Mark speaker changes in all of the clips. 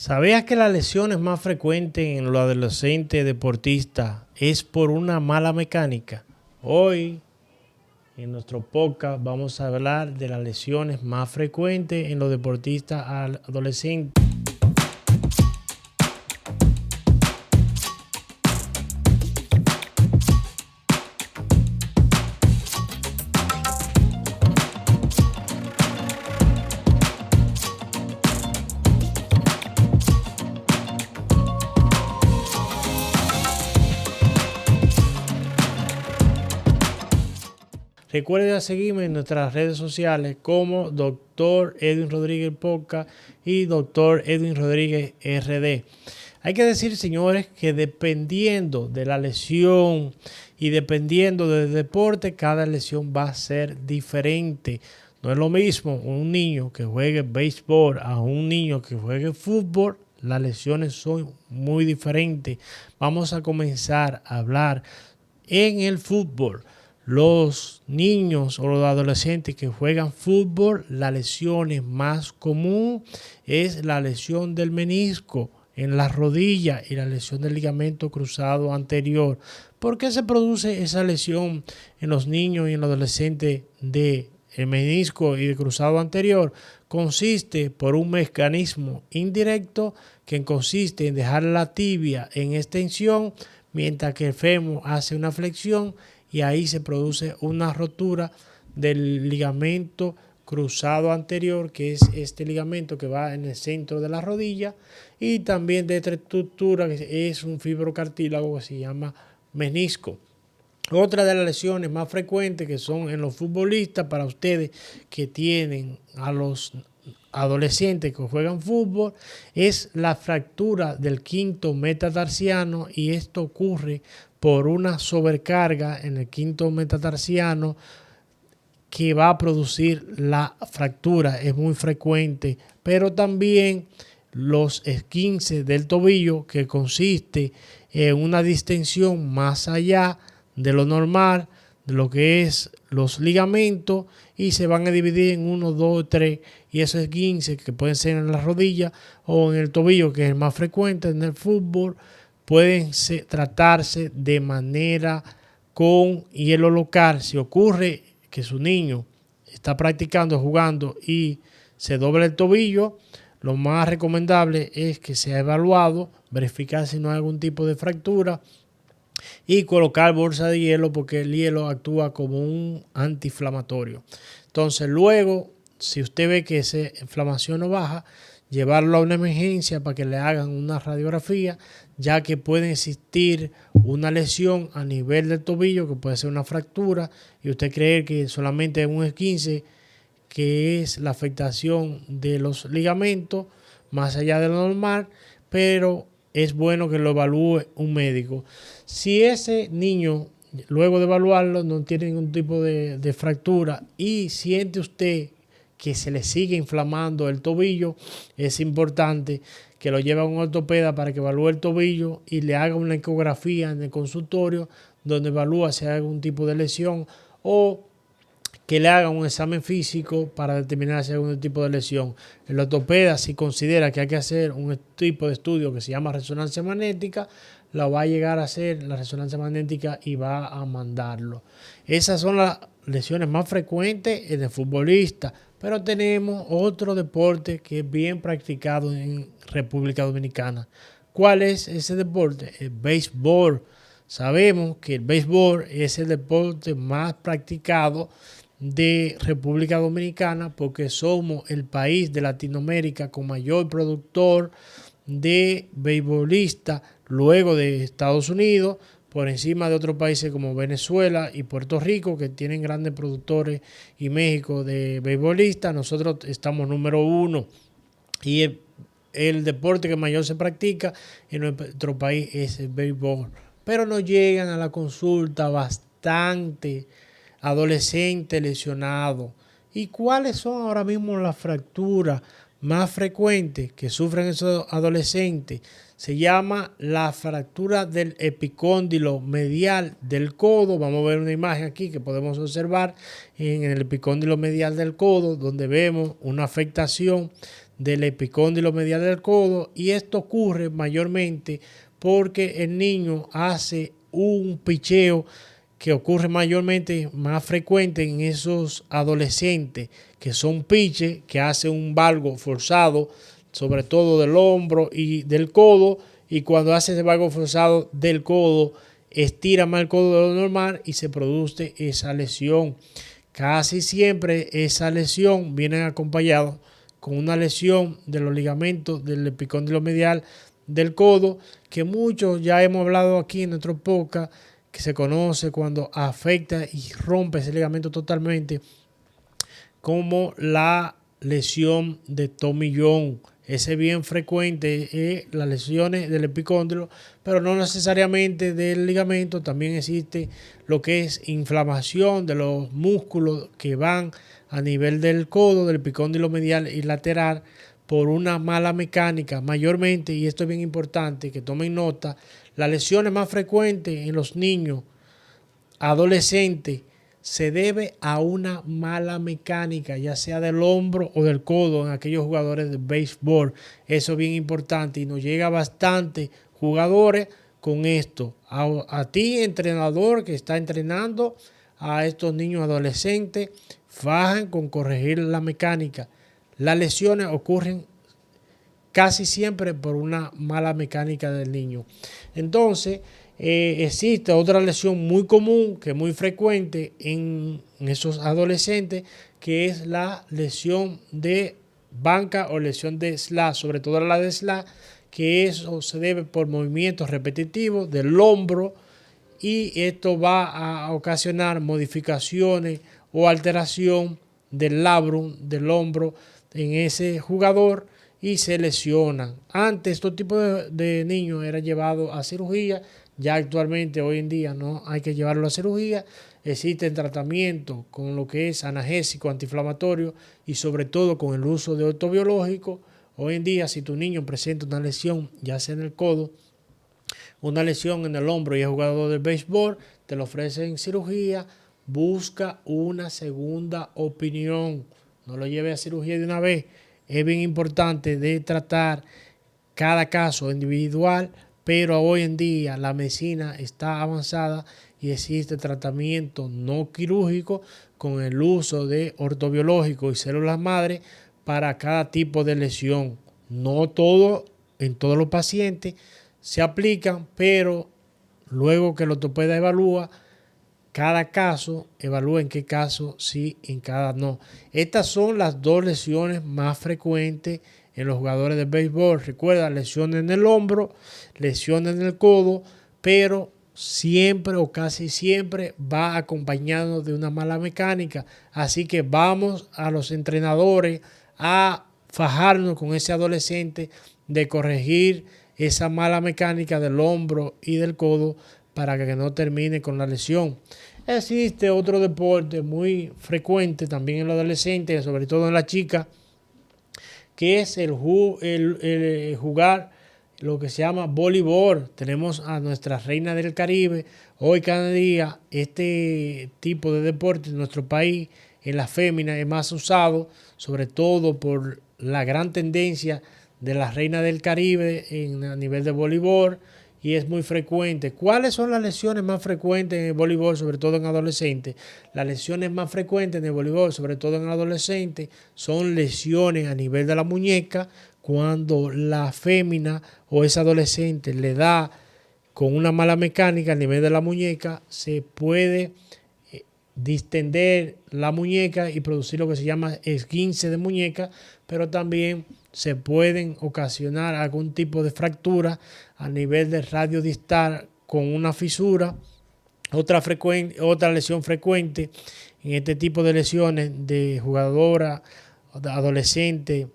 Speaker 1: ¿Sabías que las lesiones más frecuentes en los adolescentes deportistas es por una mala mecánica? Hoy, en nuestro podcast, vamos a hablar de las lesiones más frecuentes en los deportistas adolescentes. Recuerda seguirme en nuestras redes sociales como Dr. Edwin Rodríguez Podcast y Dr. Edwin Rodríguez RD. Hay que decir, señores, que dependiendo de la lesión y dependiendo del deporte, cada lesión va a ser diferente. No es lo mismo un niño que juegue béisbol a un niño que juegue fútbol. Las lesiones son muy diferentes. Vamos a comenzar a hablar en el fútbol. Los niños o los adolescentes que juegan fútbol, la lesión más común es la lesión del menisco en la rodilla y la lesión del ligamento cruzado anterior. ¿Por qué se produce esa lesión en los niños y en los adolescentes de el menisco y el cruzado anterior? Consiste por un mecanismo indirecto que consiste en dejar la tibia en extensión mientras que el fémur hace una flexión, y ahí se produce una rotura del ligamento cruzado anterior, que es este ligamento que va en el centro de la rodilla, y también de esta estructura que es un fibrocartílago que se llama menisco. Otra de las lesiones más frecuentes que son en los futbolistas, para ustedes que tienen a los adolescentes que juegan fútbol, es la fractura del quinto metatarsiano, y esto ocurre por una sobrecarga en el quinto metatarsiano que va a producir la fractura. Es muy frecuente, pero también los esguinces del tobillo, que consiste en una distensión más allá de lo normal, de lo que es los ligamentos, y se van a dividir en 1, 2, 3, y esos esguinces que pueden ser en la rodilla o en el tobillo, que es el más frecuente en el fútbol, pueden tratarse de manera con hielo local. Si ocurre que su niño está practicando, jugando y se dobla el tobillo, lo más recomendable es que sea evaluado, verificar si no hay algún tipo de fractura y colocar bolsa de hielo, porque el hielo actúa como un antiinflamatorio. Entonces, luego, si usted ve que esa inflamación no baja, llevarlo a una emergencia para que le hagan una radiografía, ya que puede existir una lesión a nivel del tobillo, que puede ser una fractura, y usted cree que solamente es un esguince, que es la afectación de los ligamentos más allá de lo normal, pero es bueno que lo evalúe un médico. Si ese niño, luego de evaluarlo, no tiene ningún tipo de fractura y siente usted que se le sigue inflamando el tobillo, es importante que lo lleve a un ortopeda para que evalúe el tobillo y le haga una ecografía en el consultorio, donde evalúa si hay algún tipo de lesión, o que le haga un examen físico para determinar si hay algún tipo de lesión. El ortopeda, si considera que hay que hacer un tipo de estudio que se llama resonancia magnética, la va a llegar a hacer la resonancia magnética y va a mandarlo. Esas son las lesiones más frecuentes en el futbolista, pero tenemos otro deporte que es bien practicado en República Dominicana. ¿Cuál es ese deporte? El béisbol. Sabemos que el béisbol es el deporte más practicado de República Dominicana, porque somos el país de Latinoamérica con mayor productor de beisbolistas, luego de Estados Unidos, por encima de otros países como Venezuela y Puerto Rico, que tienen grandes productores, y México de beisbolistas. Nosotros estamos número 1, y el deporte que mayor se practica en nuestro país es el béisbol. Pero nos llegan a la consulta bastante adolescentes lesionados. ¿Y cuáles son ahora mismo las fracturas más frecuentes que sufren esos adolescentes? Se llama la fractura del epicóndilo medial del codo. Vamos a ver una imagen aquí que podemos observar en el epicóndilo medial del codo, donde vemos una afectación del epicóndilo medial del codo, y esto ocurre mayormente porque el niño hace un picheo que ocurre mayormente, más frecuente en esos adolescentes que son piches, que hacen un valgo forzado, sobre todo del hombro y del codo, y cuando hace ese valgo forzado del codo, estira más el codo de lo normal y se produce esa lesión. Casi siempre esa lesión viene acompañada con una lesión de los ligamentos del epicóndilo medial del codo, que muchos ya hemos hablado aquí en nuestro podcast, que se conoce cuando afecta y rompe ese ligamento totalmente, como la lesión de tomillón. Ese es bien frecuente, las lesiones del epicóndilo, pero no necesariamente del ligamento. También existe lo que es inflamación de los músculos que van a nivel del codo, del epicóndilo medial y lateral, por una mala mecánica mayormente, y esto es bien importante que tomen nota, las lesiones más frecuentes en los niños, adolescentes, se debe a una mala mecánica, ya sea del hombro o del codo en aquellos jugadores de béisbol. Eso es bien importante y nos llega bastante jugadores con esto. A ti, entrenador que está entrenando a estos niños adolescentes, fajan con corregir la mecánica. Las lesiones ocurren casi siempre por una mala mecánica del niño. Entonces, existe otra lesión muy común, que es muy frecuente en esos adolescentes, que es la lesión de banca o lesión de slash, sobre todo la de slash, que eso se debe por movimientos repetitivos del hombro, y esto va a ocasionar modificaciones o alteración del labrum, del hombro en ese jugador, y se lesionan. Antes estos tipos de niños eran llevados a cirugía, ya actualmente hoy en día no hay que llevarlo a cirugía. Existen tratamientos con lo que es analgésico, antiinflamatorio y sobre todo con el uso de ortobiológico. Hoy en día, si tu niño presenta una lesión, ya sea en el codo, una lesión en el hombro y es jugador de béisbol, te lo ofrecen cirugía. Busca una segunda opinión, no lo lleve a cirugía de una vez. Es bien importante de tratar cada caso individual, pero hoy en día la medicina está avanzada y existe tratamiento no quirúrgico con el uso de ortobiológicos y células madre para cada tipo de lesión. No todo en todos los pacientes se aplican, pero luego que el ortopeda evalúa cada caso, evalúa en qué caso sí, en cada no. Estas son las dos lesiones más frecuentes en los jugadores de béisbol. Recuerda, lesiones en el hombro, lesiones en el codo, pero siempre o casi siempre va acompañado de una mala mecánica. Así que vamos a los entrenadores a fajarnos con ese adolescente de corregir esa mala mecánica del hombro y del codo para que no termine con la lesión. Existe otro deporte muy frecuente también en los adolescentes, sobre todo en la chica, que es el jugar lo que se llama voleibol. Tenemos a nuestra reina del Caribe. Hoy cada día este tipo de deporte en nuestro país, en la fémina, es más usado, sobre todo por la gran tendencia de la reina del Caribe a nivel de voleibol, y es muy frecuente. ¿Cuáles son las lesiones más frecuentes en el voleibol, sobre todo en adolescentes? Las lesiones más frecuentes en el voleibol, sobre todo en adolescentes, son lesiones a nivel de la muñeca, cuando la fémina o ese adolescente le da con una mala mecánica a nivel de la muñeca, se puede distender la muñeca y producir lo que se llama esguince de muñeca, pero también se pueden ocasionar algún tipo de fractura a nivel del radio distal con una fisura. Otra lesión frecuente en este tipo de lesiones de jugadora, de adolescente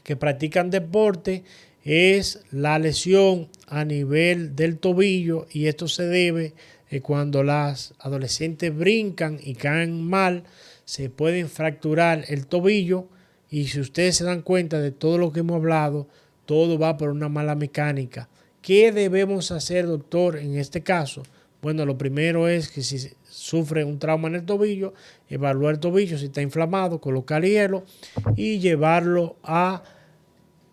Speaker 1: que practican deporte, es la lesión a nivel del tobillo, y esto se debe cuando las adolescentes brincan y caen mal, se pueden fracturar el tobillo. Y si ustedes se dan cuenta de todo lo que hemos hablado, todo va por una mala mecánica. ¿Qué debemos hacer, doctor, en este caso? Bueno, lo primero es que si sufre un trauma en el tobillo, evaluar el tobillo, si está inflamado, colocar hielo y llevarlo a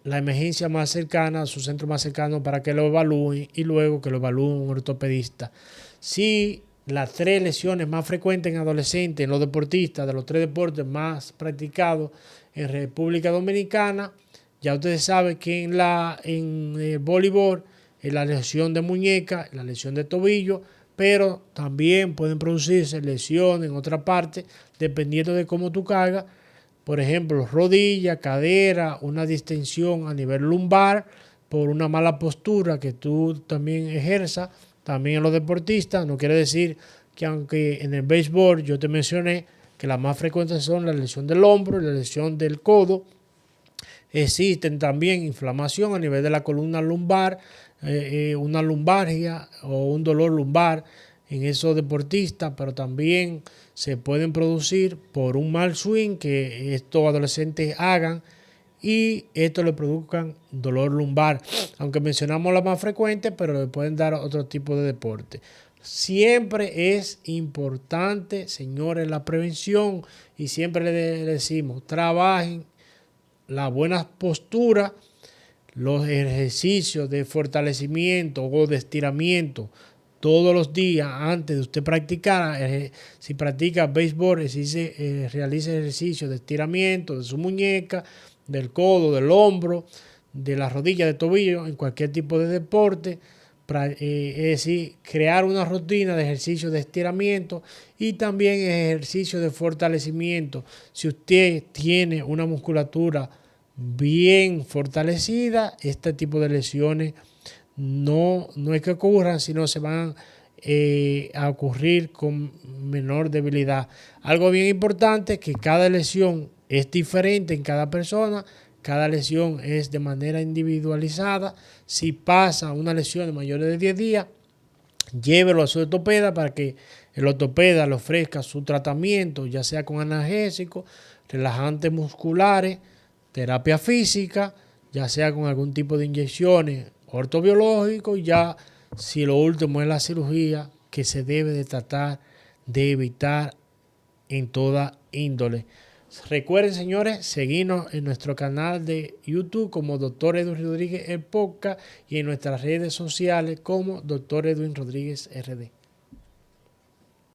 Speaker 1: la emergencia más cercana, a su centro más cercano para que lo evalúen y luego que lo evalúe un ortopedista. Si las 3 lesiones más frecuentes en adolescentes, en los deportistas, de los 3 deportes más practicados en República Dominicana, ya ustedes saben que en el voleibol es la lesión de muñeca, la lesión de tobillo, pero también pueden producirse lesiones en otra parte, dependiendo de cómo tú caigas. Por ejemplo, rodilla, cadera, una distensión a nivel lumbar por una mala postura que tú también ejerzas. También en los deportistas, no quiere decir que aunque en el béisbol yo te mencioné que las más frecuentes son la lesión del hombro y la lesión del codo, existen también inflamación a nivel de la columna lumbar, una lumbalgia o un dolor lumbar en esos deportistas, pero también se pueden producir por un mal swing que estos adolescentes hagan y esto le produzcan dolor lumbar, aunque mencionamos la más frecuente, pero le pueden dar otro tipo de deporte. Siempre es importante, señores, la prevención y siempre le decimos, trabajen la buena postura, los ejercicios de fortalecimiento o de estiramiento todos los días antes de usted practicar. Si practica béisbol, realice ejercicios de estiramiento de su muñeca, del codo, del hombro, de la rodilla, de tobillo, en cualquier tipo de deporte. Es decir, crear una rutina de ejercicios de estiramiento y también ejercicios de fortalecimiento. Si usted tiene una musculatura bien fortalecida, este tipo de lesiones no es que ocurran, sino se van a ocurrir con menor debilidad. Algo bien importante es que cada lesión es diferente en cada persona, cada lesión es de manera individualizada. Si pasa una lesión de mayores de 10 días, llévelo a su ortopeda para que el ortopeda le ofrezca su tratamiento, ya sea con analgésicos, relajantes musculares, terapia física, ya sea con algún tipo de inyecciones ortobiológicos, ya si lo último es la cirugía que se debe de tratar de evitar en toda índole. Recuerden, señores, seguirnos en nuestro canal de YouTube como Dr. Edwin Rodríguez el Podcast y en nuestras redes sociales como Dr. Edwin Rodríguez RD.